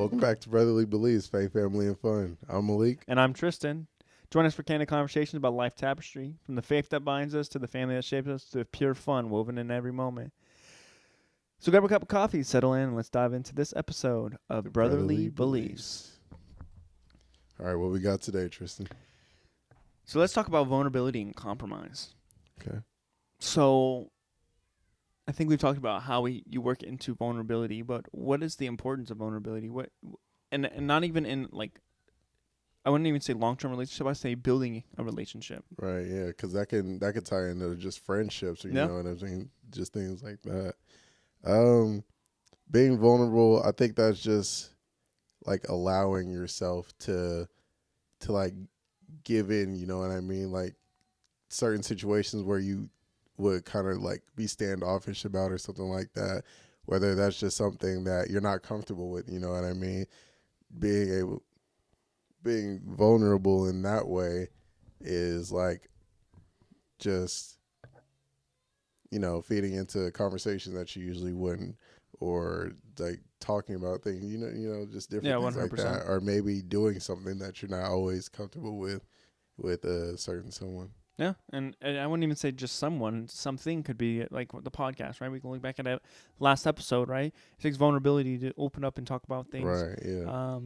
Welcome back to Brotherly Beliefs, Faith, Family, and Fun. I'm Malik. And I'm Tristan. Join us for candid conversations about life tapestry, from the faith that binds us to the family that shapes us to pure fun woven in every moment. So grab a cup of coffee, settle in, and let's dive into this episode of Brotherly Beliefs. All right, what we got today, Tristan? So let's talk about vulnerability and compromise. Okay. So I think we've talked about how you work into vulnerability, but what is the importance of vulnerability? And not even in like, I wouldn't even say long-term relationship. I say building a relationship. Right, yeah, because that could tie into just friendships, you know what I'm saying? Just things like that. Being vulnerable, I think that's just like allowing yourself to like give in, you know what I mean? Like certain situations where you would kind of like be standoffish about or something like that, whether that's just something that you're not comfortable with, you know what I mean? Being vulnerable in that way is like just, you know, feeding into conversations that you usually wouldn't, or like talking about things, you know, just different things 100%. like that, or maybe doing something that you're not always comfortable with a certain someone. Yeah, and I wouldn't even say just something could be like the podcast, right? We can look back at that last episode, right? It takes vulnerability to open up and talk about things Right, yeah.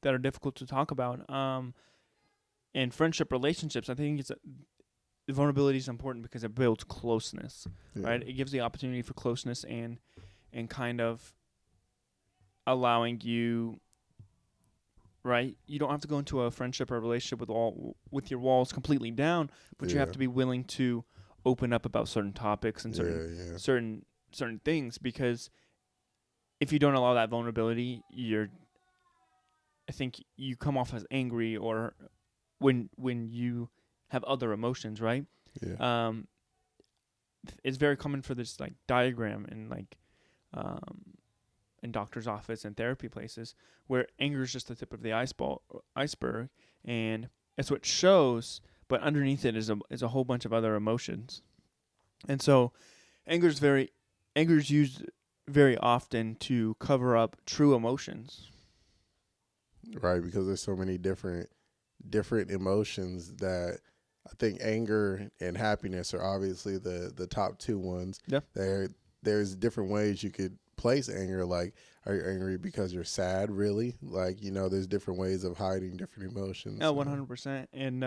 that are difficult to talk about. In friendship relationships, I think vulnerability is important because it builds closeness, right? It gives the opportunity for closeness and kind of allowing you, right? You don't have to go into a friendship or a relationship with your walls completely down, but you have to be willing to open up about certain topics and certain things, because if you don't allow that vulnerability, I think you come off as angry, or when you have other emotions, right? Yeah. It's very common for this like diagram in like in doctor's office and therapy places, where anger is just the tip of the iceberg, and it's what shows, but underneath it is a whole bunch of other emotions. And so anger is used very often to cover up true emotions. Right, because there's so many different emotions that I think anger and happiness are obviously the top two ones. Yeah. There's different ways you could place anger. Like, are you angry because you're sad, really? Like, you know, there's different ways of hiding different emotions. Yeah, 100%. And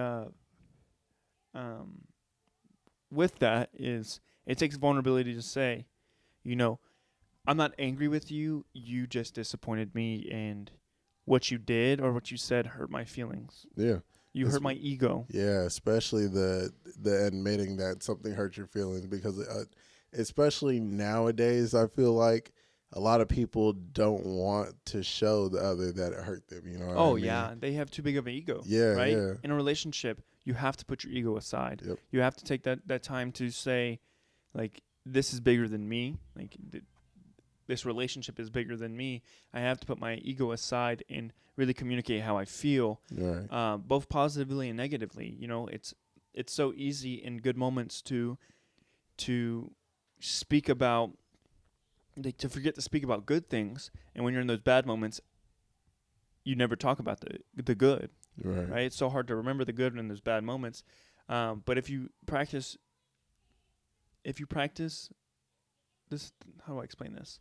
with that is, it takes vulnerability to say, you know, I'm not angry with you. You just disappointed me, and what you did or what you said hurt my feelings. Yeah. You hurt my ego. Yeah, especially the admitting that something hurt your feelings, because especially nowadays, I feel like a lot of people don't want to show the other that it hurt them, you know what I mean? Yeah, they have too big of an ego. Yeah, right? yeah. In a relationship, you have to put your ego aside. Yep. You have to take that time to say, like, this is bigger than me. Like, this relationship is bigger than me. I have to put my ego aside and really communicate how I feel, right. Both positively and negatively. You know, it's so easy in good moments to speak about, like, to forget to speak about good things, and when you're in those bad moments, you never talk about the good. Right? It's so hard to remember the good in those bad moments. But if you practice this, how do I explain this?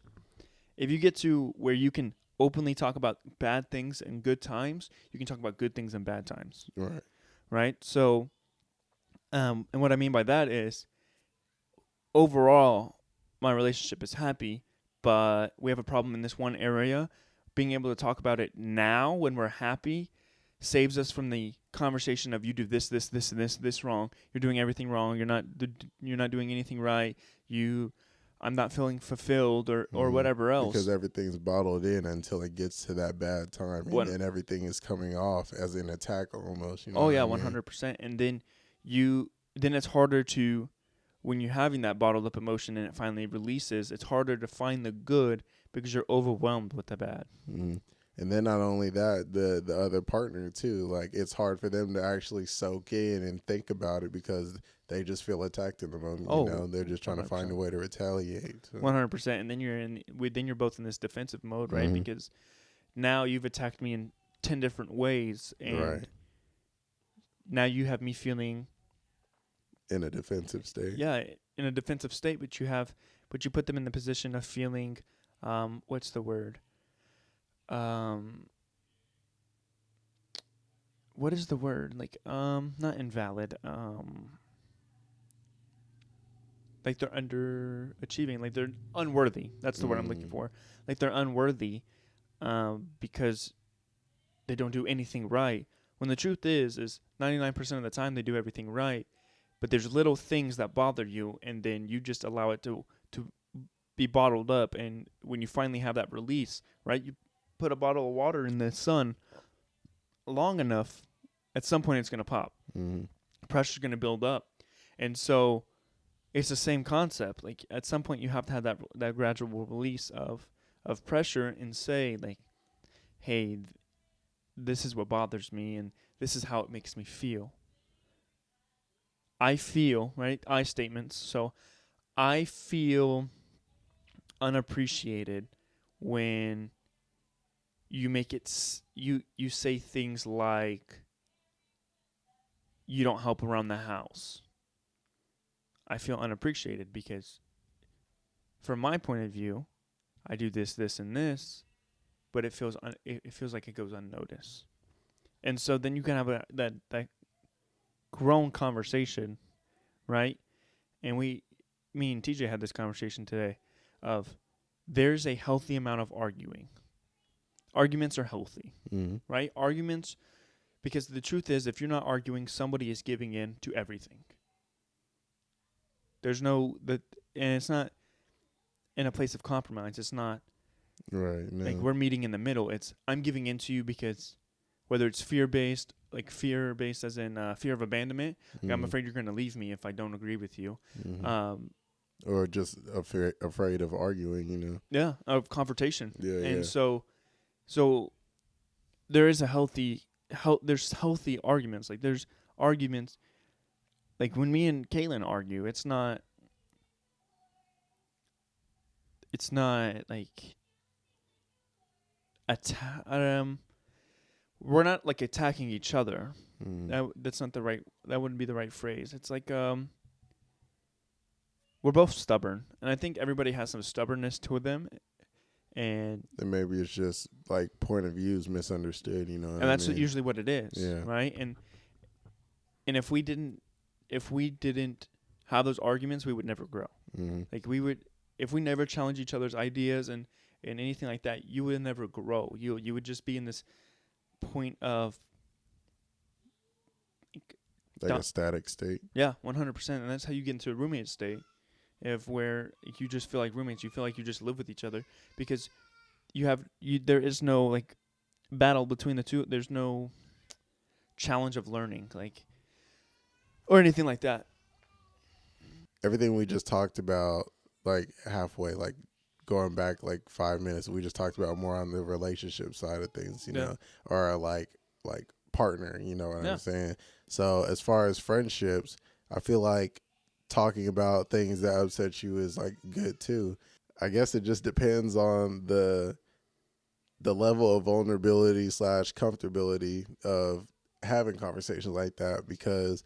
If you get to where you can openly talk about bad things and good times, you can talk about good things and bad times. Right. Right? So, and what I mean by that is, overall, my relationship is happy, but we have a problem in this one area. Being able to talk about it now when we're happy saves us from the conversation of, you do this, and this wrong. You're doing everything wrong. You're not doing anything right. I'm not feeling fulfilled, or whatever else. Because everything's bottled in until it gets to that bad time, and then everything is coming off as an attack almost. You know 100%. And then it's harder to, when you're having that bottled up emotion and it finally releases, it's harder to find the good because you're overwhelmed with the bad. Mm-hmm. And then not only that, the other partner too, like, it's hard for them to actually soak in and think about it because they just feel attacked in the moment. You know, they're just trying 100%. To find a way to retaliate. So. 100%. And then you're both in this defensive mode, right? Mm-hmm. Because now you've attacked me in 10 different ways, and Right. now you have me feeling In a defensive state. in a defensive state, but you put them in the position of feeling, what's the word? What is the word? Like, not invalid. Like they're underachieving, like they're unworthy. That's the word I'm looking for. Like they're unworthy, because they don't do anything right. When the truth is 99% of the time they do everything right, but there's little things that bother you, and then you just allow it to be bottled up. And when you finally have that release, right, you put a bottle of water in the sun long enough, at some point it's going to pop. Mm-hmm. Pressure's going to build up. And so it's the same concept. Like at some point you have to have that gradual release of pressure and say, like, hey, this is what bothers me, and this is how it makes me feel. I feel, right? I statements. So I feel unappreciated when you make it you say things like, you don't help around the house. I feel unappreciated because from my point of view, I do this, this, and this, but it feels like it goes unnoticed. And so then you can have that grown conversation, right? And me and TJ had this conversation today of there's a healthy amount of arguing. Arguments are healthy, right? Arguments, because the truth is, if you're not arguing, somebody is giving in to everything. There's and it's not in a place of compromise. It's not right. No. like we're meeting in the middle. It's I'm giving in to you because whether it's fear-based, like fear-based as in fear of abandonment, like I'm afraid you're going to leave me if I don't agree with you. Or just afraid of arguing, you know. Yeah, of confrontation. Yeah, and so there is there's healthy arguments. Like there's arguments, like when me and Caitlin argue, it's not like we're not like attacking each other. That's not that wouldn't be the right phrase. It's like we're both stubborn, and I think everybody has some stubbornness to them. And maybe it's just like point of views misunderstood, you know. And that's usually what it is, right? And if we didn't have those arguments, we would never grow. Like if we never challenge each other's ideas and anything like that, you would never grow. You would just be in this point of like a static state. Yeah, 100%, and that's how you get into a roommate state. Where you just feel like roommates, you feel like you just live with each other because there is no like battle between the two. There's no challenge of learning, like, or anything like that. Everything we just talked about, like halfway, like going back like 5 minutes, we just talked about more on the relationship side of things, you know, or like partner, you know what I'm saying? So as far as friendships, I feel like talking about things that upset you is like good too. I guess it just depends on the level of vulnerability / comfortability of having conversations like that, because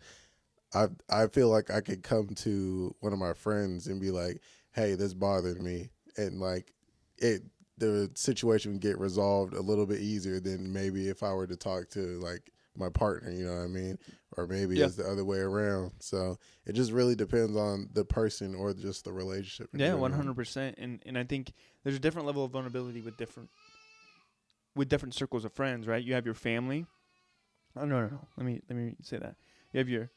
I feel like I could come to one of my friends and be like, hey, this bothered me, and like the situation would get resolved a little bit easier than maybe if I were to talk to like my partner, you know what I mean? Or maybe it's the other way around. So it just really depends on the person or just the relationship. Yeah, 100%. And I think there's a different level of vulnerability with different circles of friends, right? You have your family. Oh no. Let me say that. You have your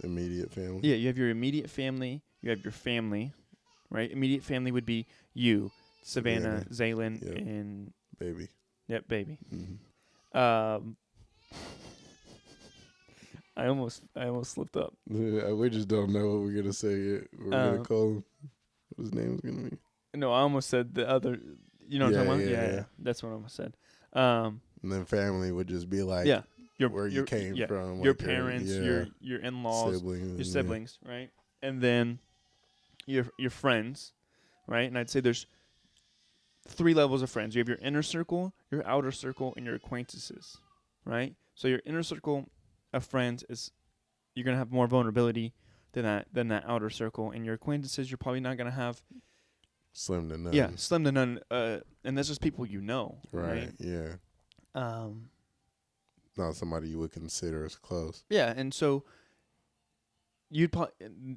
immediate family. Yeah, you have your immediate family. You have your family, right? Immediate family would be you, Savannah, Zaylin, and baby. Yep, baby. Mm-hmm. I almost slipped up. We just don't know what we're gonna say yet. We're gonna call him. What his name's gonna be? No, I almost said the other. You know what I'm talking about? Yeah. That's what I almost said. And then family would just be like, where you came from, your like parents, your in-laws, siblings, your siblings, right? And then your friends, right? And I'd say there's three levels of friends. You have your inner circle, your outer circle, and your acquaintances, right? So your inner circle of friends is you're gonna have more vulnerability than that outer circle, and your acquaintances you're probably not gonna have. Slim to Yeah, none. slim to none. And that's just people you know, right? Right. Yeah. Um, Not somebody you would consider as close. yeah, and so you'd probably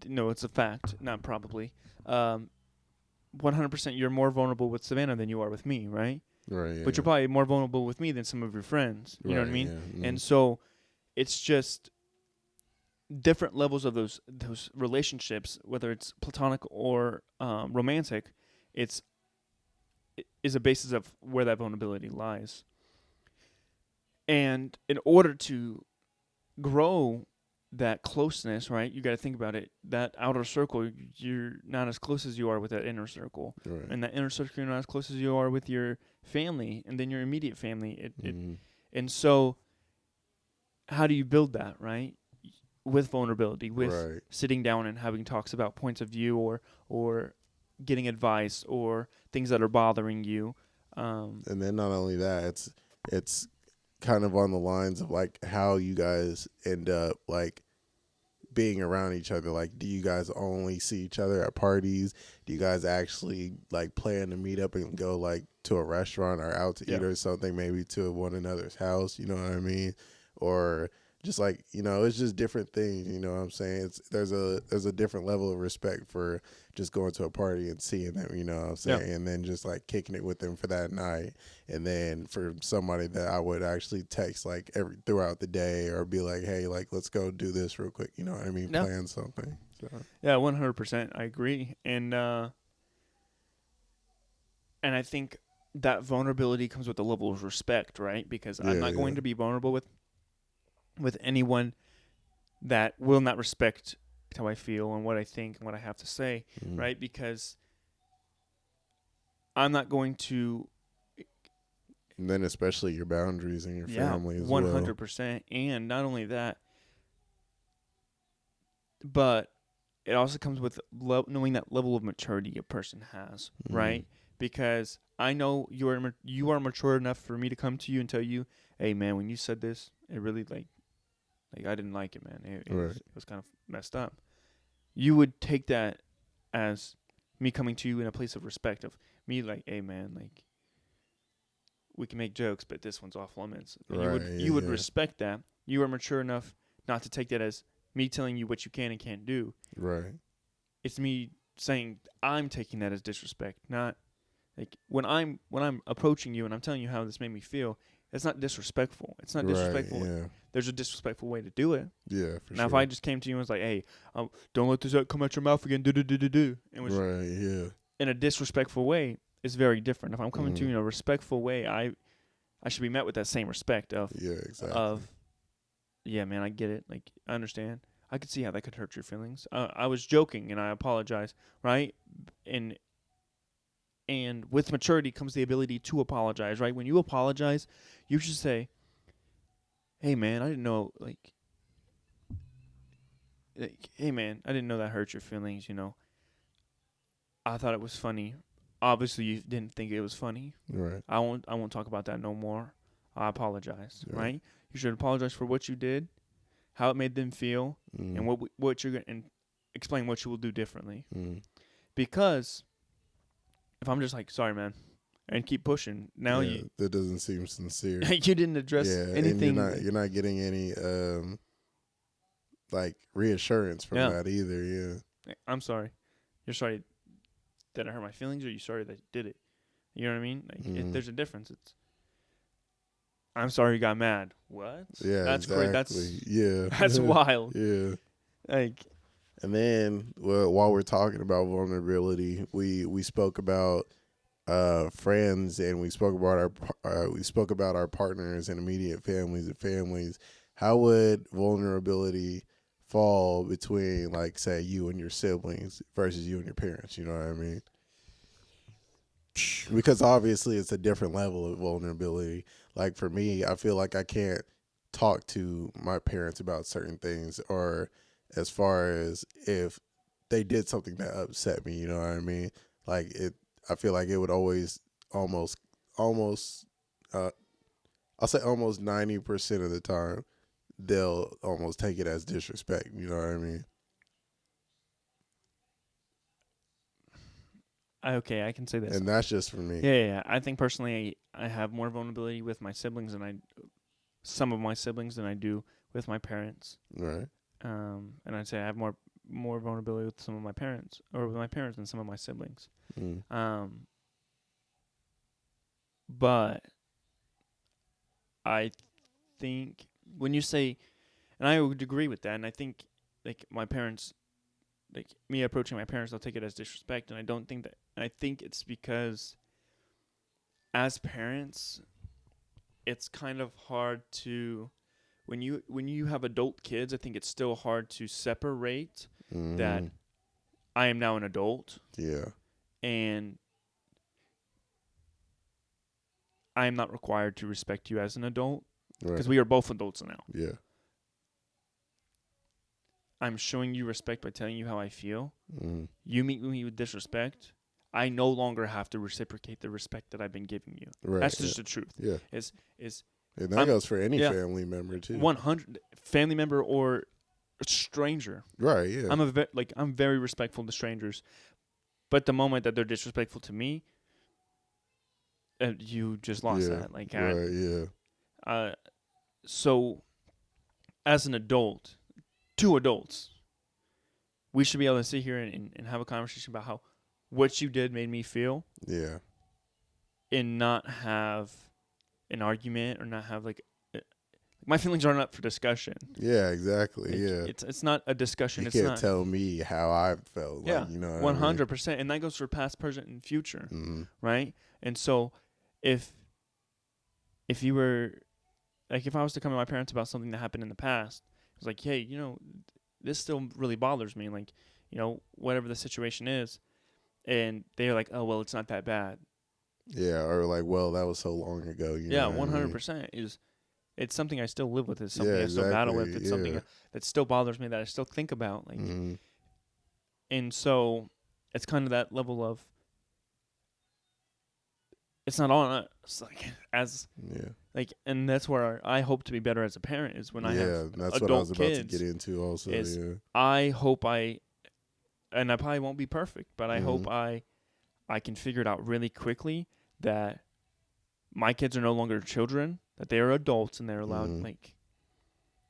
no, it's a fact, not probably. 100% you're more vulnerable with Savannah than you are with me, right? Right. Yeah. But you're probably more vulnerable with me than some of your friends. You know what I mean? Yeah. And so it's just different levels of those relationships, whether it's platonic or romantic. It is a basis of where that vulnerability lies. And in order to grow that closeness, right, you got to think about it. That outer circle, you're not as close as you are with that inner circle. Right. And that inner circle, you're not as close as you are with your family and then your immediate family. And so how do you build that, right? With vulnerability, with sitting down and having talks about points of view or getting advice or things that are bothering you. And then not only that, it's kind of on the lines of like how you guys end up like being around each other. Like, do you guys only see each other at parties? Do you guys actually like plan to meet up and go like to a restaurant or out to eat or something, maybe to one another's house? You know what I mean? Or just like, it's just different things. You know what I'm saying? There's a different level of respect for just going to a party and seeing them. You know what I'm saying? And then just like kicking it with them for that night. And then for somebody that I would actually text like throughout the day or be like, hey, like let's go do this real quick. You know what I mean? Plan something. So. Yeah, 100%. I agree. And I think that vulnerability comes with a level of respect, right? Because I'm not going to be vulnerable with anyone that will not respect how I feel and what I think and what I have to say, right? Because I'm not going to. And then especially your boundaries and your family as 100%. Well. 100%. And not only that, but it also comes with knowing that level of maturity a person has, right? Because I know you are mature enough for me to come to you and tell you, hey, man, when you said this, it really like I didn't like it, man. It was kind of messed up. You would take that as me coming to you in a place of respect of me like, hey, man, like we can make jokes, but this one's off limits. You would respect that. You are mature enough not to take that as me telling you what you can and can't do. Right. It's me saying I'm taking that as disrespect, not like when I'm approaching you and I'm telling you how this made me feel. It's not disrespectful. It's not disrespectful. Right, yeah. There's a disrespectful way to do it. Yeah, for now, sure. If I just came to you and was like, hey, don't let this out come out your mouth again, do. In a disrespectful way, it's very different. If I'm coming to you in a respectful way, I should be met with that same respect of, yeah, man, I get it. Like, I understand. I could see how that could hurt your feelings. I was joking, and I apologize, right? And with maturity comes the ability to apologize, right? When you apologize, you should say, hey, man, I didn't know, like, hey, man, I didn't know that hurt your feelings, I thought it was funny. Obviously, you didn't think it was funny. Right. I won't talk about that no more. I apologize, right? You should apologize for what you did, how it made them feel, and what you're going and explain what you will do differently. Because if I'm just like, sorry, man, and keep pushing, now that doesn't seem sincere. You didn't address anything. And you're not getting any like reassurance from that either. Yeah. I'm sorry. You're sorry that I hurt my feelings, or you sorry that you did it? You know what I mean? Like, there's a difference. It's I'm sorry you got mad. What? Yeah, that's exactly. That's wild. Yeah. Like, and then while we're talking about vulnerability, we spoke about friends, and we spoke about our partners and immediate families and families. How would vulnerability fall between, like, say, you and your siblings versus you and your parents? You know what I mean? Because obviously it's a different level of vulnerability. Like for me, I feel like I can't talk to my parents about certain things, or as far as if they did something that upset me, you know what I mean? Like I feel like it would always almost almost uh I'll say almost 90% of the time they'll almost take it as disrespect, you know what I mean? Okay, I can say this. And that's just for me. Yeah. I think personally, I have more vulnerability with my siblings some of my siblings than I do with my parents. Right. And I'd say I have more vulnerability with some of my parents, or with my parents, than some of my siblings. Mm. But I think when you say, and I would agree with that, and I think like my parents, like me approaching my parents, they'll take it as disrespect, and I don't think that. And I think it's because as parents, it's kind of hard to when you have adult kids. I think it's still hard to separate that I am now an adult. Yeah. And I am not required to respect you as an adult because we are both adults now. Yeah. I'm showing you respect by telling you how I feel. You meet me with disrespect. I no longer have to reciprocate the respect that I've been giving you. Right. That's just the truth. Yeah. And that goes for any family member too. 100 family member or a stranger. Right. Yeah. I'm very respectful to strangers, but the moment that they're disrespectful to me, you just lost that. Like, so as an adult, two adults, we should be able to sit here and have a conversation about how what you did made me feel. Yeah. And not have an argument or not have my feelings aren't up for discussion. Yeah, exactly. It's not a discussion. You it's can't not tell me how I felt. Yeah, like, you know, 100%, and that goes for past, present, and future, right? And so, if you were like, if I was to come to my parents about something that happened in the past, it's like, hey, this still really bothers me. Like, whatever the situation is, and they're like, oh well, it's not that bad. Yeah, or like, well, that was so long ago. Yeah, 100% is. It's something I still live with. It's something I still battle with. It's something that still bothers me, that I still think about. Like, and so it's kind of that level of. It's not on us, and that's where I hope to be better as a parent is when I have that's adult what I was about kids, to get into. Also, I hope and I probably won't be perfect, but I hope I can figure it out really quickly that my kids are no longer children, that they are adults and they're allowed,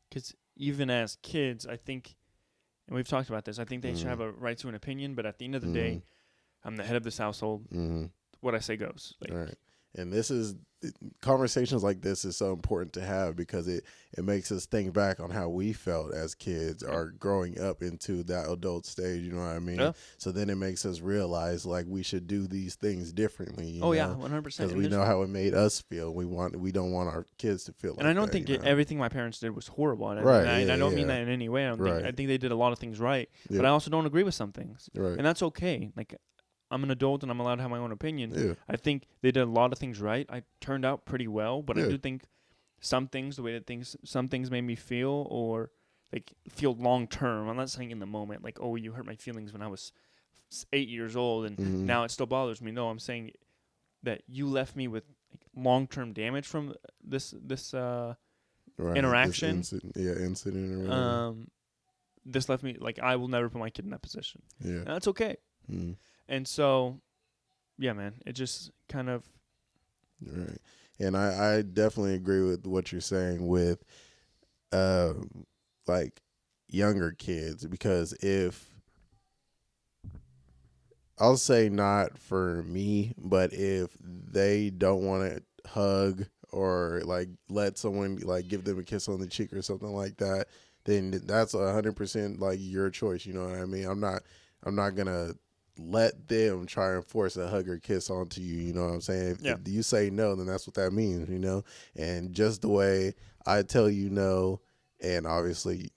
because even as kids, I think, and we've talked about this, I think they should have a right to an opinion, but at the end of the day, I'm the head of this household. What I say goes. Right. And conversations like this is so important to have because it makes us think back on how we felt as kids or growing up into that adult stage, you know what I mean? Yeah. So then it makes us realize like we should do these things differently. You know? Yeah, 100%. Because we know how it made us feel. We don't want our kids to feel like that. And I don't think everything my parents did was horrible. Right. I don't mean that in any way. I think they did a lot of things right, but I also don't agree with some things. Right. And that's okay. Like, I'm an adult and I'm allowed to have my own opinion. Yeah. I think they did a lot of things right. I turned out pretty well, but I do think some things, the way that some things made me feel or feel long term. I'm not saying in the moment, like, oh, you hurt my feelings when I was 8 years old and now it still bothers me. No, I'm saying that you left me with long term damage from this interaction. This incident or whatever. This left me I will never put my kid in that position. Yeah. And that's okay. And so, yeah, man, it just kind of. Right. And I definitely agree with what you're saying with, younger kids, because I'll say not for me, but if they don't want to hug or let someone give them a kiss on the cheek or something like that, then that's 100% your choice. You know what I mean? I'm not gonna let them try and force a hug or kiss onto you. You know what I'm saying? If you say no, then that's what that means, and just the way I tell you no, and obviously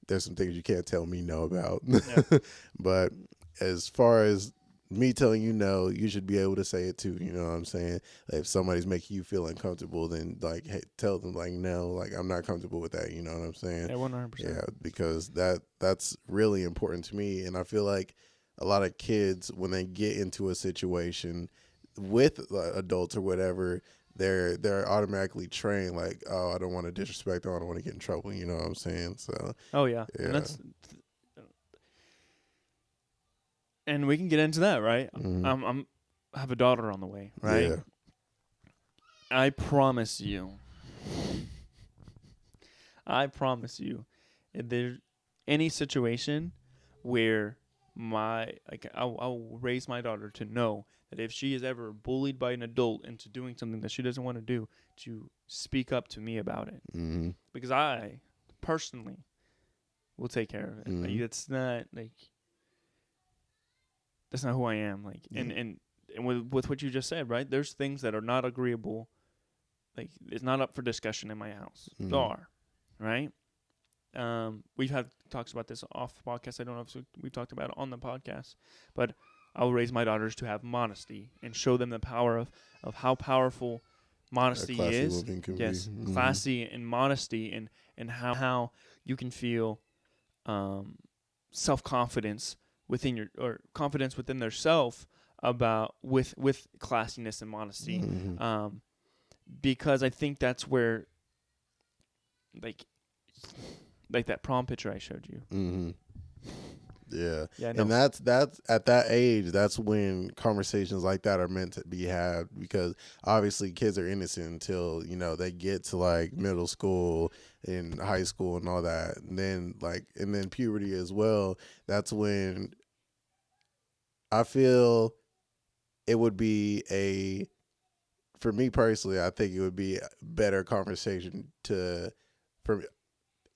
there's some things you can't tell me no about, but as far as me telling you no, you should be able to say it too. You know what I'm saying? If somebody's making you feel uncomfortable, then hey, tell them no, I'm not comfortable with that. You know what I'm saying? Yeah, 100%. Yeah, because that's really important to me, and I feel like a lot of kids, when they get into a situation, with adults or whatever, they're automatically trained like, oh, I don't want to disrespect, I don't want to get in trouble. You know what I'm saying? So Oh yeah, yeah. and we can get into that, right? Mm-hmm. I have a daughter on the way, right? Yeah. I promise you, if there's any situation where I'll raise my daughter to know that if she is ever bullied by an adult into doing something that she doesn't want to do, to speak up to me about it. Mm-hmm. Because I personally will take care of it. Mm-hmm. Like that's not who I am. Like and with what you just said, right? There's things that are not agreeable. Like it's not up for discussion in my house. Mm-hmm. There are, right? We've had talks about this off the podcast. I don't know if we've talked about it on the podcast, but I will raise my daughters to have modesty and show them the power of how powerful modesty is. Yes, mm-hmm. classy and modesty, and how you can feel self-confidence confidence within their self about with classiness and modesty. Mm-hmm. Because I think that's where like that prom picture I showed you. Mm-hmm. Yeah. Yeah, no. And that's at that age, that's when conversations like that are meant to be had, because obviously kids are innocent until, you know, they get to like middle school and high school and all that. And then puberty as well. That's when I feel it would be for me personally, I think it would be a better conversation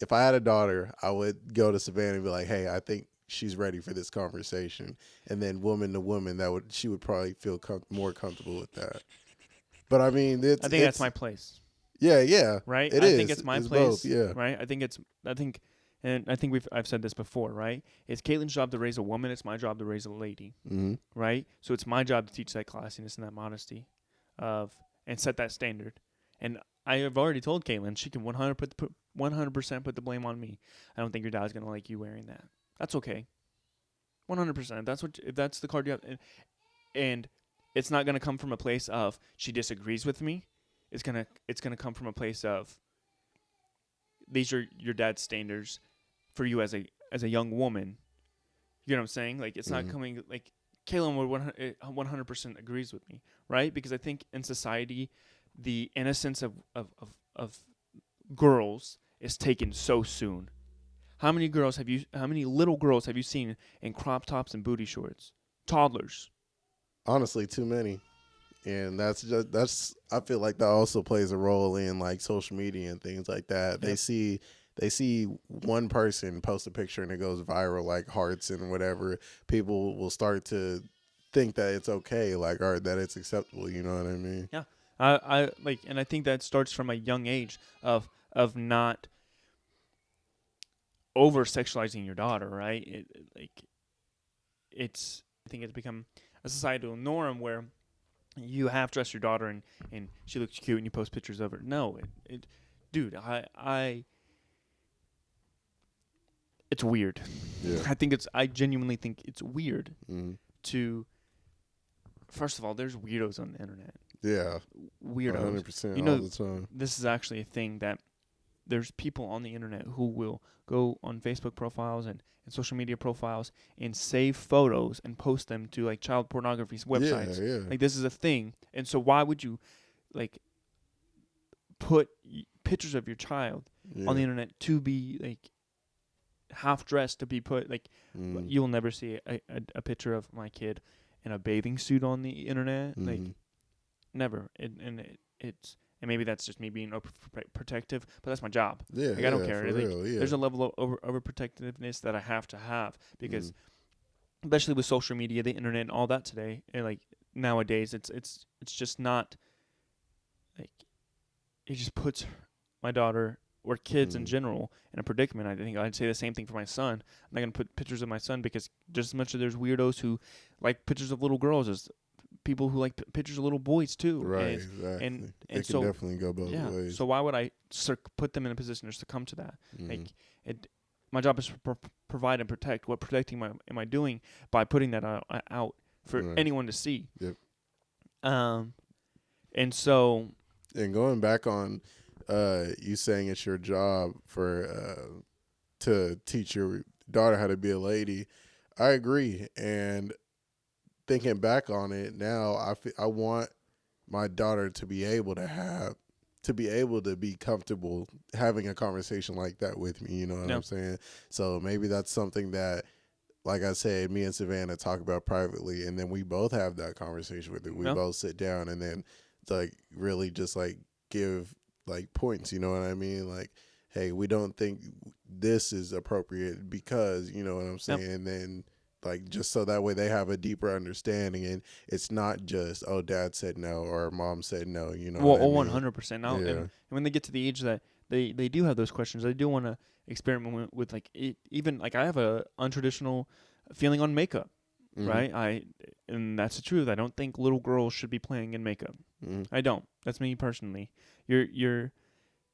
if I had a daughter, I would go to Savannah and be like, hey, I think she's ready for this conversation. And then woman to woman, she would probably feel more comfortable with that. But I mean, I think that's my place. Yeah, yeah. Right? I think it's my it's place. Both, yeah. Right? And I think I've said this before, right? It's Caitlin's job to raise a woman, it's my job to raise a lady. Mm-hmm. Right? So it's my job to teach that classiness and that modesty and set that standard. And I have already told Caitlin she can 100% put the blame on me. I don't think your dad's gonna like you wearing that. That's okay. 100%. If that's the card you have, and it's not gonna come from a place of she disagrees with me. It's gonna come from a place of these are your dad's standards for you as a young woman. You know what I'm saying? Like it's not coming like Caitlin would 100% agrees with me, right? Because I think in society, the innocence of girls is taken so soon. How many little girls have you seen in crop tops and booty shorts? Toddlers. Honestly, too many. And that's I feel like that also plays a role in like social media and things like that. Yep. They see one person post a picture and it goes viral, like hearts and whatever. People will start to think that it's okay, like, or that it's acceptable. You know what I mean? Yeah. I and I think that starts from a young age of not over sexualizing your daughter, right? I think it's become a societal norm where you half dress your daughter and she looks cute and you post pictures of her. No, dude, it's weird. Yeah. I genuinely think it's weird mm-hmm. First of all, there's weirdos on the internet. Yeah. Weirdos. 100% you know, all the time. This is actually a thing that there's people on the internet who will go on Facebook profiles and social media profiles and save photos and post them to like child pornography websites. Yeah. Like this is a thing. And so why would you like put pictures of your child on the internet to be like half dressed, to be put like you'll never see a picture of my kid in a bathing suit on the internet. Like never. It's and maybe that's just me being overprotective, but that's my job. Yeah, like, I don't care. Like, real, there's a level of overprotectiveness that I have to have because, especially with social media, the internet, and all that today, and like nowadays, it's just not like it just puts my daughter or kids in general in a predicament. I think I'd say the same thing for my son. I'm not gonna put pictures of my son because just as much as there's weirdos who like pictures of little girls as people who like pictures of little boys too, right? Exactly. And it so can definitely go both ways. So why would I put them in a position to succumb to that? Like my job is to provide and protect. What protecting am I doing by putting that out for anyone to see? Yep. Um, and so And going back on you saying it's your job for to teach your daughter how to be a lady, I agree. And thinking back on it now, I want my daughter to be able to have to be able to be comfortable having a conversation like that with me. You know what no, I'm saying? So maybe that's something that, like I said, me and Savannah talk about privately, and then we both have that conversation with her. We no, both sit down and then like really just like give like points. You know what I mean? Like, hey, we don't think this is appropriate because you know what I'm no. saying. And then like just so that way they have a deeper understanding, and it's not just oh dad said no or mom said no. You know Well, what I mean? 100% now. Yeah. And when they get to the age that they do have those questions, they do want to experiment with like even like I have a untraditional feeling on makeup, Mm-hmm. right? And that's the truth. I don't think little girls should be playing in makeup. Mm-hmm. I don't. That's me personally. You're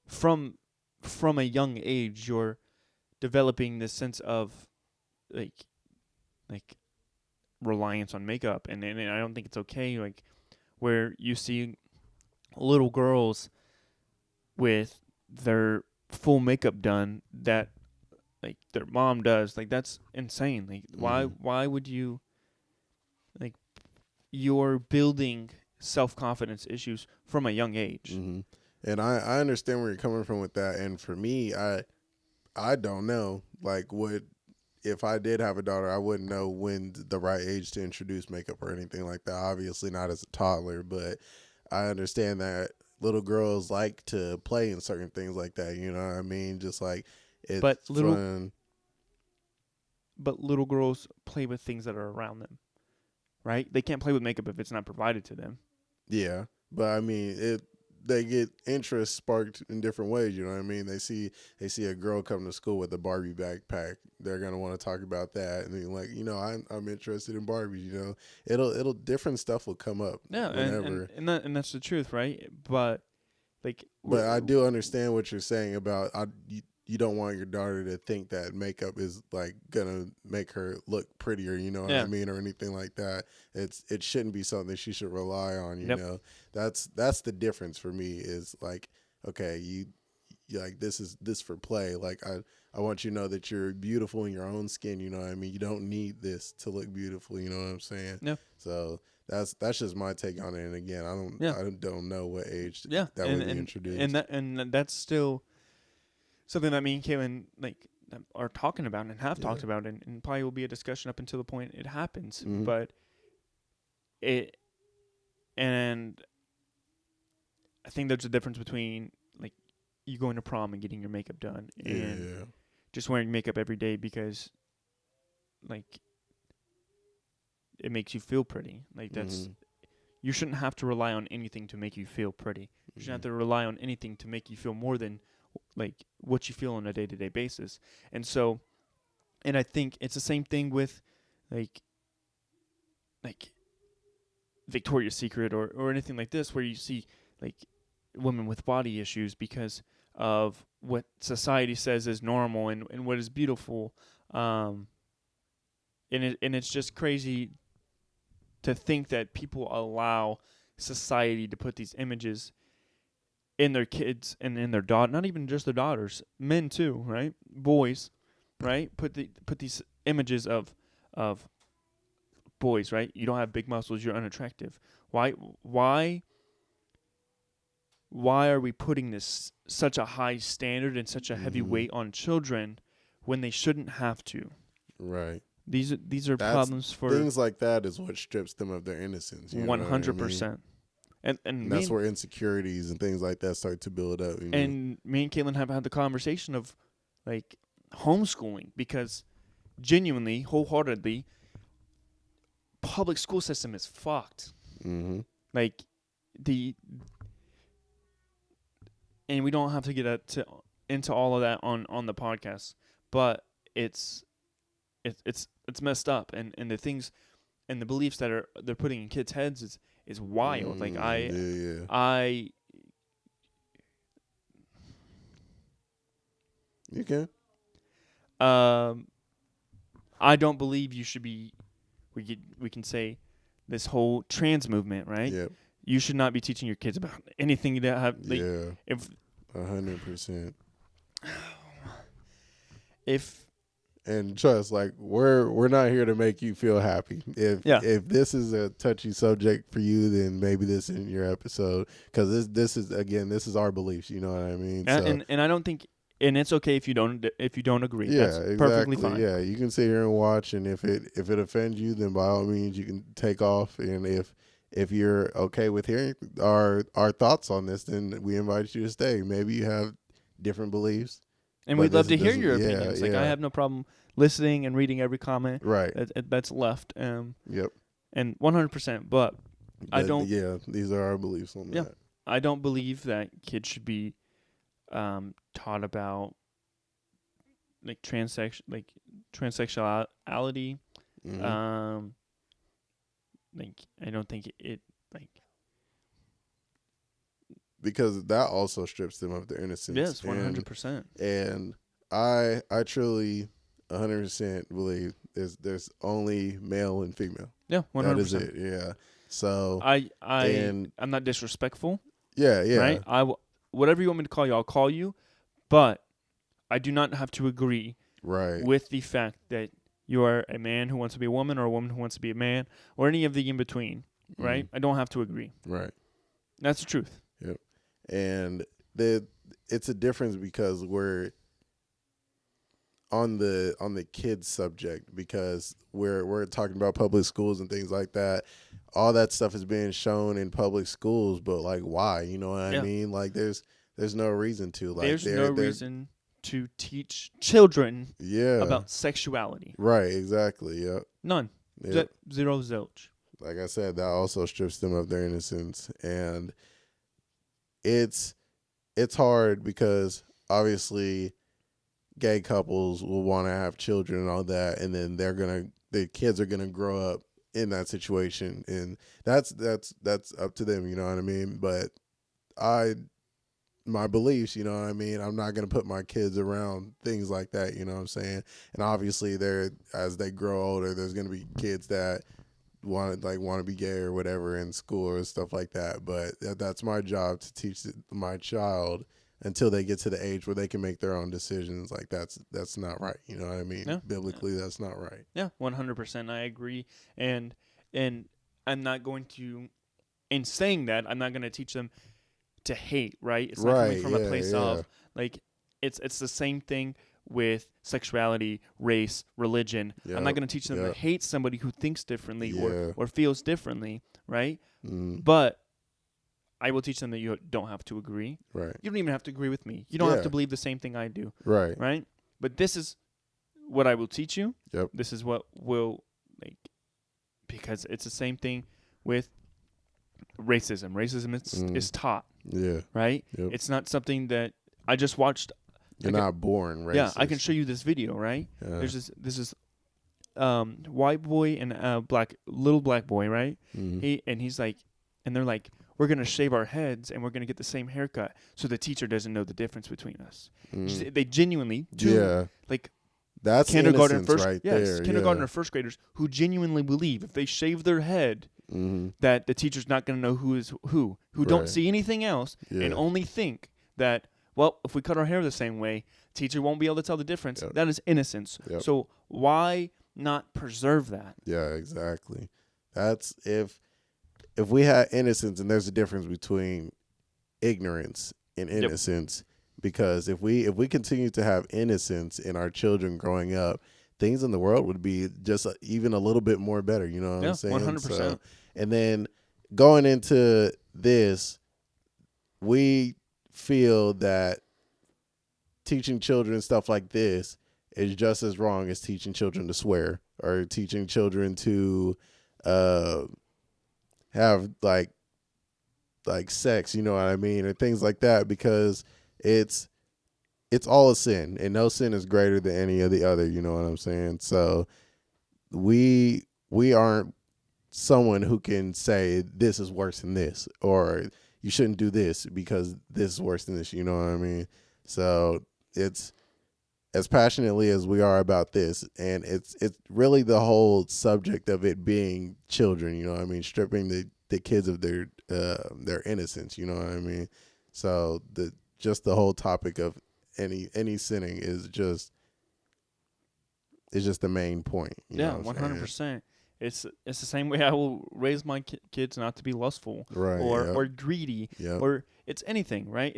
from from a young age, you're developing this sense of like like reliance on makeup, and I don't think it's okay. Like where you see little girls with their full makeup done that like their mom does, like that's insane. Like Mm-hmm. why would you like you're building self-confidence issues from a young age. Mm-hmm. And I understand where you're coming from with that. And for me, I don't know. Like, what if I did have a daughter? I wouldn't know when the right age to introduce makeup or anything like that. Obviously, not as a toddler, but I understand that little girls like to play in certain things like that. You know what I mean? Just like it's But little fun. but little girls play with things that are around them, right? They can't play with makeup if it's not provided to them. Yeah, but I mean, they get interest sparked in different ways. You know what I mean? They see a girl come to school with a Barbie backpack. They're gonna want to talk about that, and then like, you know, I'm interested in Barbies. You know, it'll different stuff will come up Yeah, whenever. and that's the truth, right? But like But I do understand what you're saying about you don't want your daughter to think that makeup is like gonna make her look prettier, you know what I yeah, mean, or anything like that. It shouldn't be something she should rely on, you yep, know. That's the difference for me is like, okay, you like this is this for play. Like I want you to know that you're beautiful in your own skin, you know what I mean? You don't need this to look beautiful, you know what I'm saying? yeah, So that's just my take on it. And again, yeah, I don't know what age yeah, that would be introduced. and that's still something that me and Caitlin like are talking about and have Yeah. talked about, and probably will be a discussion up until the point it happens. Mm-hmm. But it and I think there's a difference between like you going to prom and getting your makeup done and Yeah. just wearing makeup every day because like it makes you feel pretty. Like that's Mm-hmm. you shouldn't have to rely on anything to make you feel pretty. You shouldn't Mm-hmm. have to rely on anything to make you feel more than like what you feel on a day-to-day basis. And so and I think it's the same thing with like like Victoria's Secret or anything like this where you see like women with body issues because of what society says is normal and what is beautiful. Um, and it's just crazy to think that people allow society to put these images in their kids and in their daughter, not even just their daughters, men too, right? Boys, right? Put these images of boys, right? You don't have big muscles, you're unattractive. Why why why are we putting this such a high standard and such a heavy Mm-hmm. weight on children when they shouldn't have to? Right. These are That's problems for things like that is what strips them of their innocence. You know what I mean? 100%. And And me that's where insecurities and things like that start to build up. You know. and me and Caitlin have had the conversation of like homeschooling because genuinely, wholeheartedly, public school system is fucked. Mm-hmm. Like the and we don't have to get into all of that on the podcast, but it's messed up and the things and the beliefs that they're putting in kids' heads is wild. Like Yeah. I You can. um I don't believe you should be we can say this whole trans movement, right? Yep. You should not be teaching your kids about anything that have like Yeah. if 100%. if And trust, like we're not here to make you feel happy. If this is a touchy subject for you, then maybe this isn't your episode, because this is our beliefs. You know what I mean? and I don't think, and it's okay if you don't agree. Yeah, That's exactly. perfectly fine. Yeah, you can sit here and watch, and if it offends you, then by all means you can take off. And if you're okay with hearing our thoughts on this, then we invite you to stay. Maybe you have different beliefs. And But we'd love to this hear doesn't- your yeah, opinions. Like, yeah. I have no problem listening and reading every comment Right. that's left. Yep. And 100%. But I don't. Yeah, these are our beliefs on Yeah. that. I don't believe that kids should be taught about like transsexuality. Mhm. Like I don't think it like Because that also strips them of their innocence. yes, 100%. And I truly 100% believe there's only male and female. Yeah, 100%. That is it. Yeah. So and I'm not disrespectful. yeah. Right? Whatever you want me to call you, I'll call you. But I do not have to agree Right. with the fact that you are a man who wants to be a woman or a woman who wants to be a man or any of the in between. Right? I don't have to agree. Right. That's the truth. Yep. And it's a difference because we're on the kids subject, because we're talking about public schools and things like that. All that stuff is being shown in public schools, but like why? You know what I mean? Like there's no reason to. Like there's no reason to teach children about sexuality. Right, exactly. Yep. None. Yep. Zero zilch. Like I said, that also strips them of their innocence, and it's hard because obviously gay couples will want to have children and all that, and then the kids are gonna grow up in that situation, and that's up to them, you know what I mean? But my beliefs, you know what I mean, I'm not gonna put my kids around things like that, you know what I'm saying? And obviously as they grow older, there's gonna be kids that want to be gay or whatever in school or stuff like that, but that's my job to teach my child until they get to the age where they can make their own decisions. Like that's not right, you know what I mean? Yeah. Biblically, that's not right. Yeah, 100%. I agree, and I'm not going to, in saying that, I'm not going to teach them to hate. Right? It's not coming from a place of like it's the same thing with sexuality, race, religion. I'm not going to teach them to hate somebody who thinks differently or feels differently, right? But I will teach them that you don't have to agree. Right. You don't even have to agree with me. You don't have to believe the same thing I do. Right. Right? But this is what I will teach you. Yep. This is what will, like, because it's the same thing with racism. Racism is taught. Yeah. Right? Yep. It's not something that I just watched. You're not born racist. Yeah, I can show you this video, right? Yeah. There's this white boy and little black boy, right? Mm-hmm. He's like, and they're like, we're gonna shave our heads and we're gonna get the same haircut, so the teacher doesn't know the difference between us. They genuinely do. Like that's kindergarten innocence first, right yes, there. kindergarten or first graders who genuinely believe if they shave their head, that the teacher's not gonna know who is who don't see anything else and only think that, well, if we cut our hair the same way, teacher won't be able to tell the difference. Yep. That is innocence. Yep. So why not preserve that? Yeah, exactly. That's if we had innocence, and there's a difference between ignorance and innocence, because if we continue to have innocence in our children growing up, things in the world would be just even a little bit more better. You know what I'm saying? 100%. So, and then going into this, we feel that teaching children stuff like this is just as wrong as teaching children to swear or teaching children to have like sex, you know what I mean, or things like that, because it's all a sin, and no sin is greater than any of the other, you know what I'm saying? So we aren't someone who can say this is worse than this, or you shouldn't do this because this is worse than this, you know what I mean? So it's as passionately as we are about this, and it's really the whole subject of it being children, you know what I mean, stripping the kids of their innocence, you know what I mean. So the whole topic of any sinning is just the main point, you know Yeah, what I'm saying? 100%. It's the same way I will raise my kids not to be lustful Right. or greedy Yep. or it's anything, right?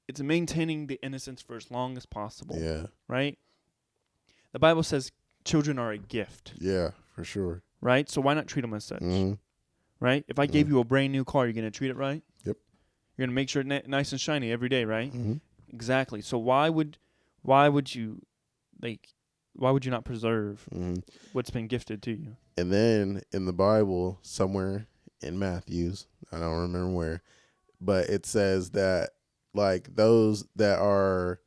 It's maintaining the innocence for as long as possible, Yeah. right? The Bible says children are a gift, Yeah, for sure. right? So why not treat them as such, Mhm. right? If I gave you a brand new car, you're going to treat it right? Yep. You're going to make sure it's nice and shiny every day, right? Mhm. Exactly. So why would you not preserve Mhm. what's been gifted to you? And then in the Bible, somewhere in Matthew's, I don't remember where, but it says that like those that are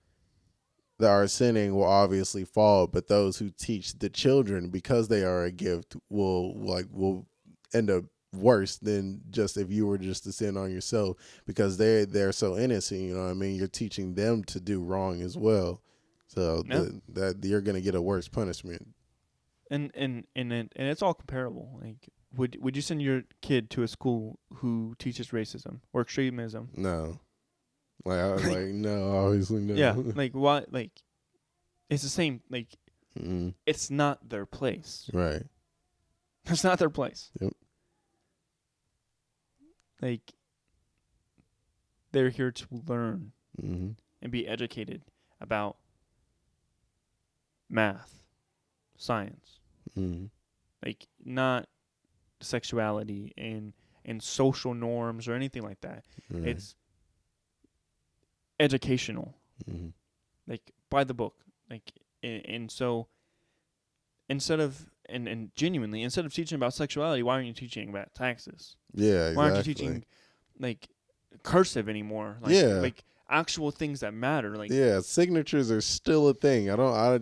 sinning will obviously fall, but those who teach the children because they are a gift will end up worse than just if you were just to sin on yourself, because they're so innocent, you know what I mean? You're teaching them to do wrong as well. So Yeah. that you're gonna get a worse punishment. And it's all comparable. Like, would you send your kid to a school who teaches racism or extremism? No. Like I was like, no, obviously no. Yeah, like why? Like, it's the same. Like, Mm-hmm. it's not their place. Right. It's not their place. Yep. Like, they're here to learn Mm-hmm. and be educated about math, science, Mm-hmm. like not sexuality and social norms or anything like that. Right. It's educational, Mm-hmm. like by the book, like and so instead of and genuinely instead of teaching about sexuality, why aren't you teaching about taxes? Yeah, exactly. Why aren't you teaching like cursive anymore? Like, Yeah. like actual things that matter. Like, yeah, signatures are still a thing. I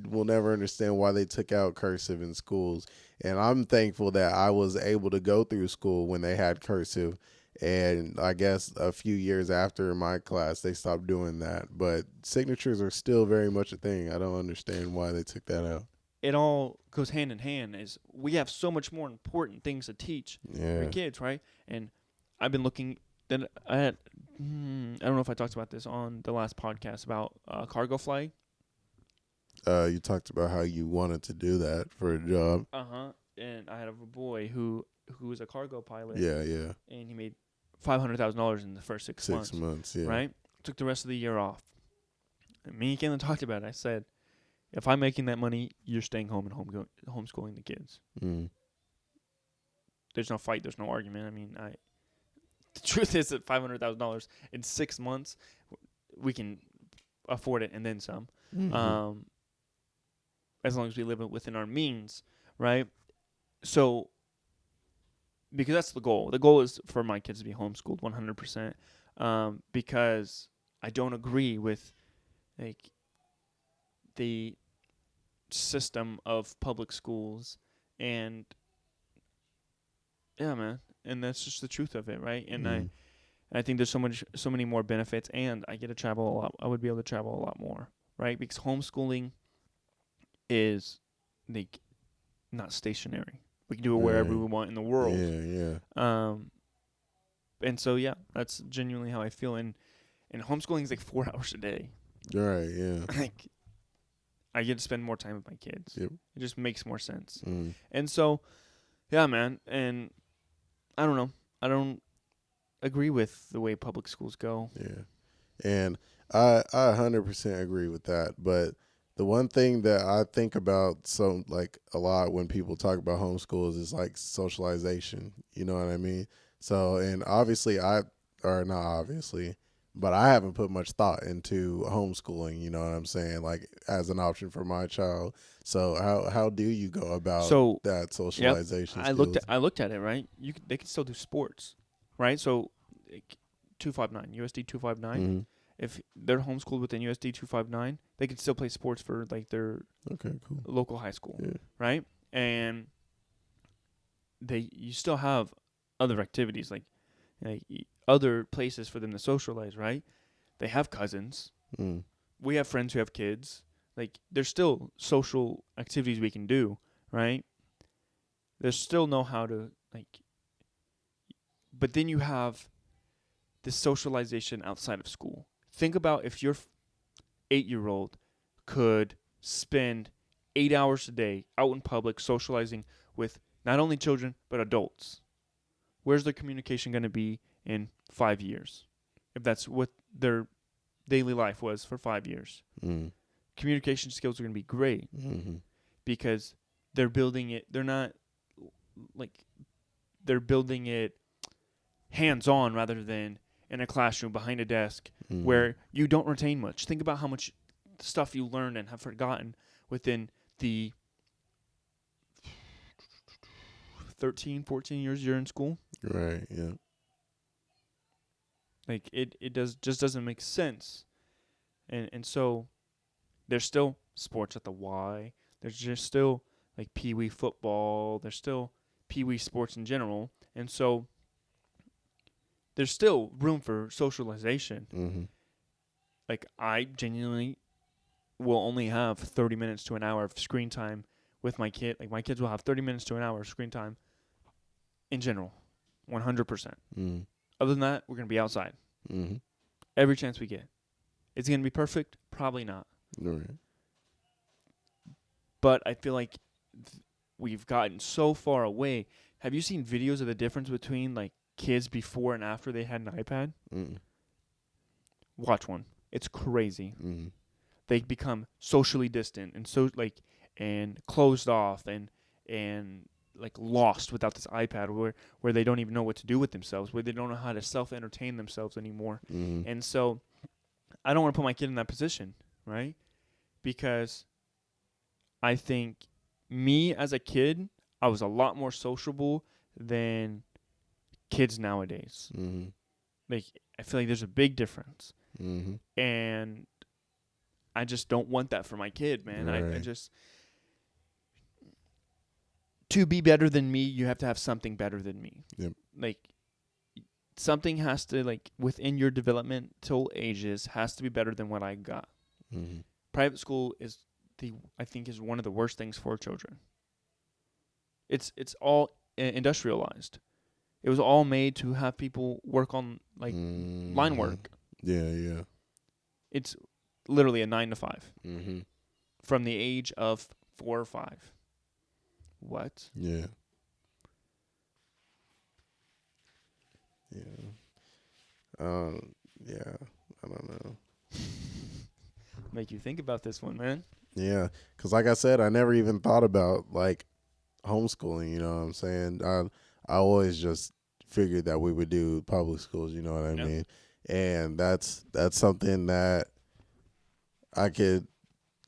will never understand why they took out cursive in schools. And I'm thankful that I was able to go through school when they had cursive. And I guess a few years after my class, they stopped doing that. But signatures are still very much a thing. I don't understand why they took that out. it all goes hand in hand. Is we have so much more important things to teach Yeah. our kids, right? And I've been looking. Then I had. I don't know if I talked about this on the last podcast about cargo flight. You talked about how you wanted to do that for a job. And I had a boy who was a cargo pilot. Yeah, yeah. And he made $500,000 in the first 6 months. 6 months, yeah. Right? Took the rest of the year off. And me and Caitlin talked about it. I said, if I'm making that money, you're staying home and homeschooling the kids. Mm. There's no fight. There's no argument. I mean, the truth is that $500,000 in 6 months, we can afford it and then some. Mm-hmm. As long as we live within our means, right? So, because that's the goal. The goal is for my kids to be homeschooled 100%. Because I don't agree with like the system of public schools, and yeah, man, and that's just the truth of it, right? And I think there's so many more benefits, and I get to travel a lot. I would be able to travel a lot more, right? Because homeschooling is like not stationary. We can do it wherever we want in the world. Yeah, yeah. And so yeah, that's genuinely how I feel. And homeschooling is like 4 hours a day. Right, yeah. Like, I get to spend more time with my kids. Yep. It just makes more sense. Mm. And so, yeah, man. And I don't know. I don't agree with the way public schools go. Yeah. And I 100% agree with that. But the one thing that I think about a lot when people talk about homeschools is like socialization. You know what I mean? So, and obviously not obviously, but I haven't put much thought into homeschooling, you know what I'm saying? Like as an option for my child. So how do you go about that socialization? Yep. I looked at it, right? They can still do sports, right? So like, 259 USD 259. Mm-hmm. If they're homeschooled within USD 259, they can still play sports for like their local high school, right? And you still have other activities like other places for them to socialize, right? They have cousins. Mm. We have friends who have kids. like there's still social activities we can do, right? There's still know how to like, but then you have this socialization outside of school. Think about if your 8-year-old could spend 8 hours a day out in public socializing with not only children but adults. Where's their communication going to be in 5 years? If that's what their daily life was for 5 years, communication skills are going to be great because they're building it. They're not like they're building it hands on rather than in a classroom behind a desk where you don't retain much. Think about how much stuff you learned and have forgotten within the 13, 14 years you're in school. Right, yeah. Like it doesn't make sense. And so there's still sports at the Y. There's just still like pee-wee football. There's still pee-wee sports in general. And so there's still room for socialization. Like I genuinely will only have 30 minutes to an hour of screen time with my kid. Like my kids will have 30 minutes to an hour of screen time in general, 100%. Other than that, we're going to be outside every chance we get. Is it going to be perfect? Probably not. Right. But I feel like we've gotten so far away. Have you seen videos of the difference between like kids before and after they had an iPad? Watch one. It's crazy. They become socially distant and so like and closed off and like lost without this iPad where they don't even know what to do with themselves, where they don't know how to self-entertain themselves anymore. And so I don't want to put my kid in that position, right? Because I think me as a kid, I was a lot more sociable than kids nowadays. Like I feel like there's a big difference. And I just don't want that for my kid, man. Right. I just to be better than me, you have to have something better than me. Yep. Like something has to like within your developmental ages has to be better than what I got. Private school is I think is one of the worst things for children. It's all industrialized. It was all made to have people work on like line work. Yeah. It's literally a 9 to 5 from the age of 4 or 5. What? Yeah. Yeah. I don't know. Make you think about this one, man. Yeah, because like I said, I never even thought about like homeschooling. You know what I'm saying? I always just figured that we would do public schools. You know what I mean? And that's something that I could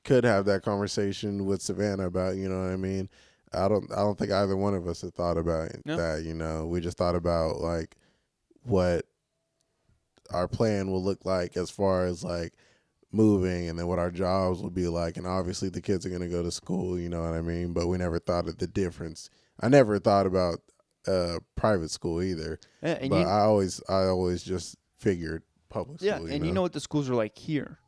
have that conversation with Savannah about. You know what I mean? I don't think either one of us had thought about that. You know, we just thought about like what our plan will look like as far as like moving and then what our jobs will be like, and obviously the kids are going to go to school, you know what I mean, but we never thought of the difference. I never thought about private school either, but I always just figured public school. You know what the schools are like here.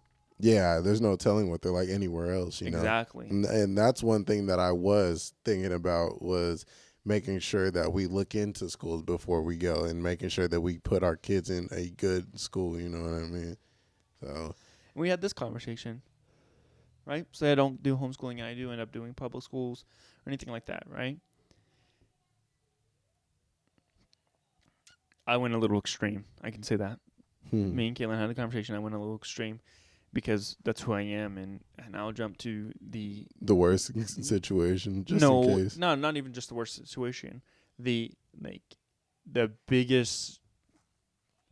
Yeah, there's no telling what they're like anywhere else, you know. Exactly. And that's one thing that I was thinking about was making sure that we look into schools before we go and making sure that we put our kids in a good school, you know what I mean? So we had this conversation, right? Say I don't do homeschooling and I do end up doing public schools or anything like that, right? I went a little extreme. I can say that. Me and Caitlin had a conversation. I went a little extreme because that's who I am, and I'll jump to the worst situation, just in case. No, not even just the worst situation. The biggest,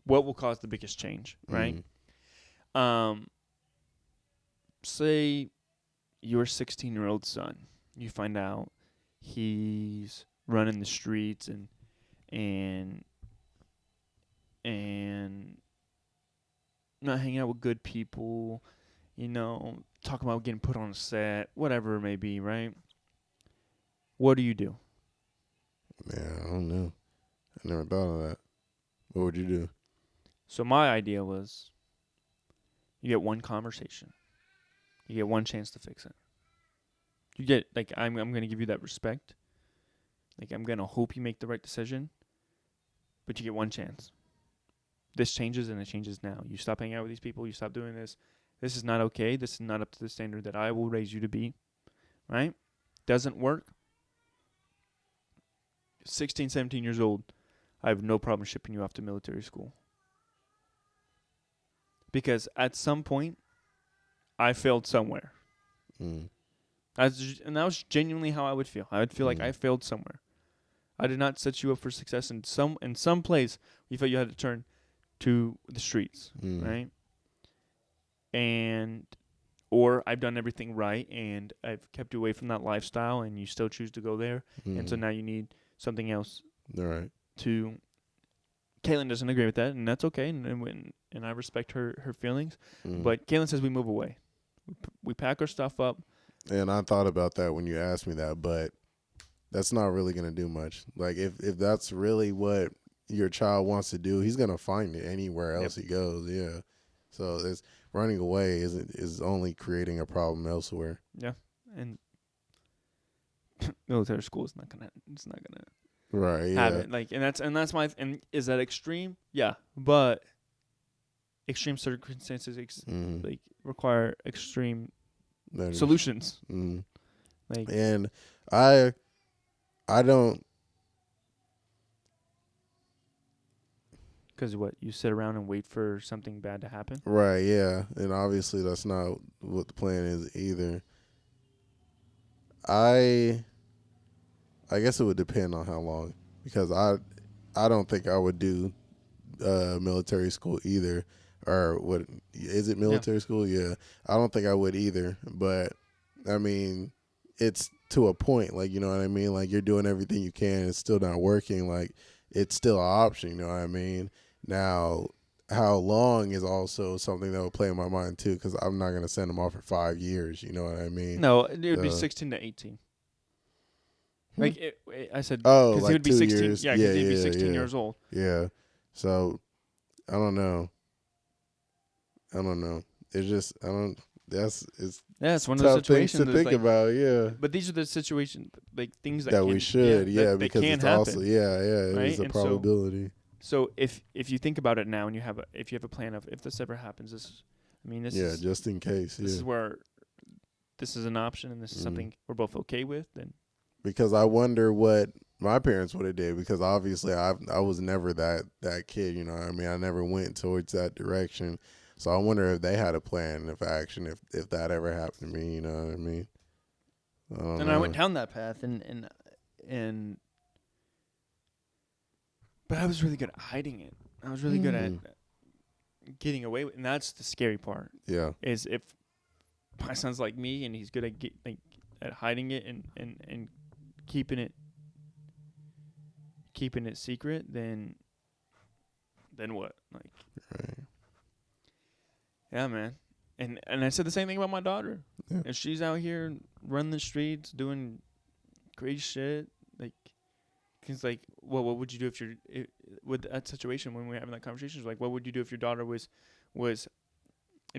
what will cause the biggest change, right? Say your 16-year-old son, you find out he's running the streets and not hanging out with good people, you know, talking about getting put on a set, whatever it may be, right? What do you do? Yeah, I don't know. I never thought of that. What would you do? So my idea was you get one conversation. You get one chance to fix it. You get, like, I'm going to give you that respect. Like, I'm going to hope you make the right decision. But you get one chance. This changes, and it changes now. You stop hanging out with these people. You stop doing this. This is not okay. This is not up to the standard that I will raise you to be. Right? Doesn't work. 16, 17 years old. I have no problem shipping you off to military school. Because at some point, I failed somewhere. Mm. And that was genuinely how I would feel. I would feel like I failed somewhere. I did not set you up for success in some place you felt you had to turn to the streets, right? And or I've done everything right and I've kept you away from that lifestyle and you still choose to go there, and so now you need something else. All right. To Caitlin doesn't agree with that, and that's okay, and I respect her feelings. But Caitlin says we move away. We pack our stuff up. And I thought about that when you asked me that, but that's not really going to do much. Like, if that's really what your child wants to do, he's going to find it anywhere else he goes, yeah. So it's running away is only creating a problem elsewhere. Yeah, and military school is not gonna right, yeah. have it. Like, and that's my and is that extreme? Yeah, but extreme circumstances like require extreme solutions. Like, and I don't. Because what, you sit around and wait for something bad to happen? Right, yeah. And obviously that's not what the plan is either. I guess it would depend on how long, because I don't think I would do military school either. Or what is it, military school? Yeah. I don't think I would either, but I mean, it's to a point, like, you know what I mean? Like, you're doing everything you can, it's still not working, like, it's still an option, you know what I mean? Now, how long is also something that would play in my mind too, because I'm not going to send them off for 5 years, you know what I mean? No, it would be 16 to 18. Like, I said, oh, because like he would be 16. Years. Yeah, because he'd be 16 years old. Yeah. So, I don't know. It's just, it's one of those situations to think about, yeah. But these are the situations, like, things that we should, that because can it's happen. also, it right? is a And probability. So if you think about it now, and if you have a plan of, if this ever happens, this is, just in case. This is where this is an option, and this is something we're both okay with. Then, because I wonder what my parents would have did, because obviously I was never that kid, you know what I mean? I never went towards that direction. So I wonder if they had a plan of action if that ever happened to me, you know what I mean? I went down that path, and but I was really good at hiding it. I was really good at getting away with, and that's the scary part. Yeah. Is if my son's like me and he's good at at hiding it and keeping it secret, then what? Like, right. Yeah, man. And I said the same thing about my daughter. Yeah. If she's out here running the streets, doing crazy shit, like, cause like, well, what would you do if you're with that situation when we're having that conversation? It's like, what would you do if your daughter was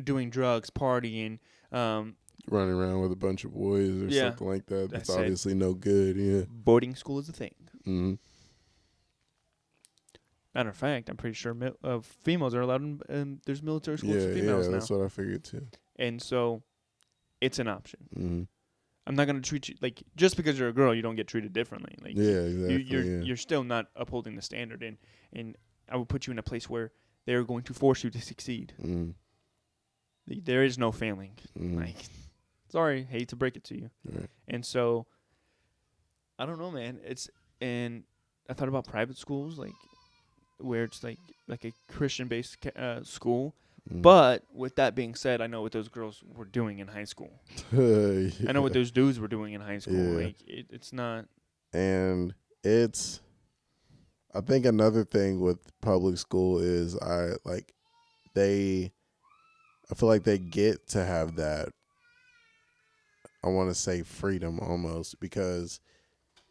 doing drugs, partying, running around with a bunch of boys or something like that? That's obviously no good. Yeah. Boarding school is a thing. Mm-hmm. Matter of fact, I'm pretty sure females are allowed in there's military schools for females now. Yeah, that's what I figured too. And so, it's an option. Mm-hmm. I'm not gonna treat you like, just because you're a girl, you don't get treated differently. Like, exactly. You're still not upholding the standard, and I would put you in a place where they're going to force you to succeed. There is no failing. Like, sorry, hate to break it to you. Right. And so, I don't know, man. And I thought about private schools, like, where it's like a Christian-based school. But with that being said, I know what those girls were doing in high school. Yeah. I know what those dudes were doing in high school. Yeah. Like, it's not. And I think another thing with public school is I feel like they get to have that, I want to say, freedom almost, because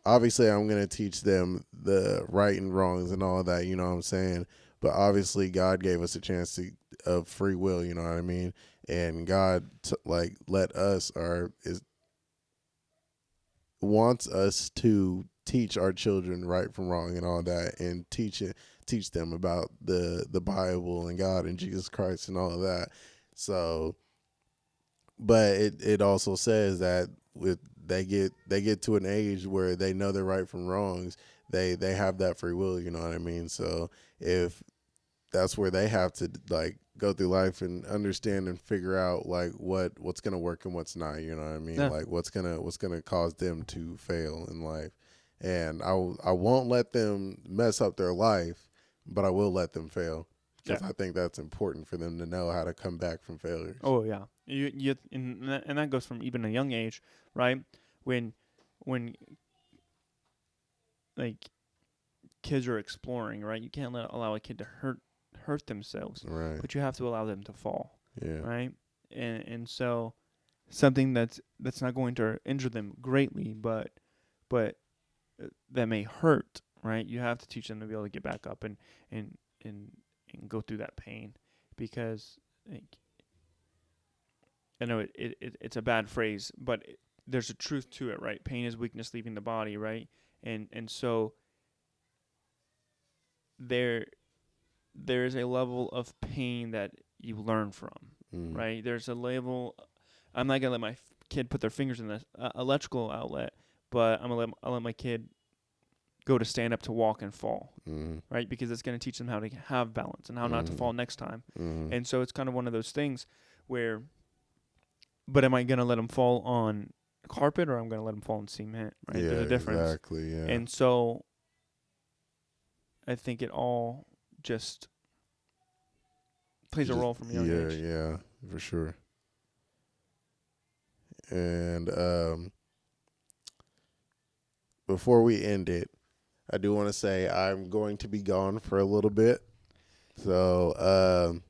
obviously I'm going to teach them the right and wrongs and all of that, you know what I'm saying? But obviously God gave us a chance of free will, you know what I mean? and God like let us or is wants us to teach our children right from wrong and all that, and teach them about the Bible and God and Jesus Christ and all of that. So, but it also says that with they get to an age where they know their right from wrongs, they have that free will, you know what I mean? So if that's where they have to like go through life and understand and figure out like what's gonna work and what's not. You know what I mean? Yeah. Like what's gonna cause them to fail in life. And I won't let them mess up their life, but I will let them fail because Yeah. I think that's important for them to know how to come back from failures. Oh yeah, and that goes from even a young age, right? When when like kids are exploring, right? You can't allow a kid to hurt themselves, Right. but you have to allow them to fall, Yeah. right? And so something that's not going to injure them greatly, but that may hurt, right? You have to teach them to be able to get back up and and and go through that pain, because like, I know it's a bad phrase, but there's a truth to it, right? Pain is weakness leaving the body, right? And so there is a level of pain that you learn from, Mm. right? There's a level. I'm not gonna let my kid put their fingers in the electrical outlet, but I'll let my kid go to stand up to walk and fall, right? Because it's going to teach them how to have balance and how not to fall next time. And so it's kind of one of those things where, but am I going to let them fall on carpet or I'm going to let them fall on cement, right? Yeah, There's a difference. exactly. Yeah. And so I think it all just plays a role from a young age. Yeah, for sure. And before we end it, I do want to say I'm going to be gone for a little bit. So,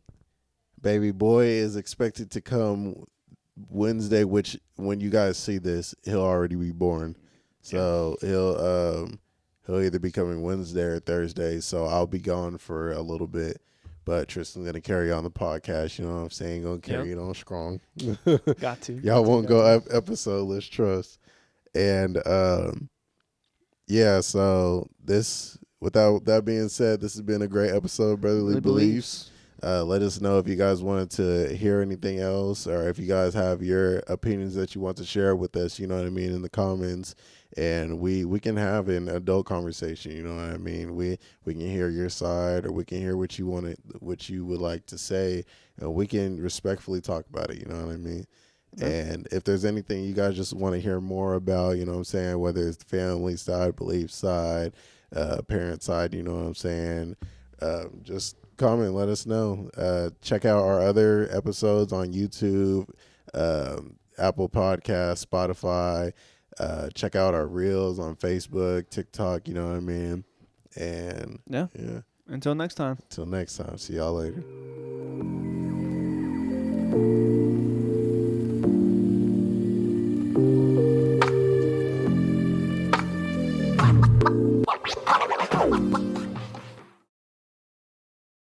baby boy is expected to come Wednesday, which when you guys see this, he'll already be born. So he'll either be coming Wednesday or Thursday. So I'll be gone for a little bit. But Tristan's gonna carry on the podcast. You know what I'm saying? Gonna carry it on strong. Got to. Y'all won't go episode. Trust. And yeah. So this, without that being said, this has been a great episode, of Brotherly Beliefs. Let us know if you guys wanted to hear anything else, or if you guys have your opinions that you want to share with us, you know what I mean, in the comments. And we can have an adult conversation, you know what I mean. We can hear your side, or we can hear what you would like to say, and we can respectfully talk about it, you know what I mean. Yeah. And if there's anything you guys just want to hear more about, you know what I'm saying, whether it's the family side, belief side, parent side, you know what I'm saying, just comment, let us know. Check out our other episodes on YouTube, Apple Podcasts, Spotify. Check out our reels on Facebook, TikTok, you know what I mean. And yeah. Until next time. See y'all later.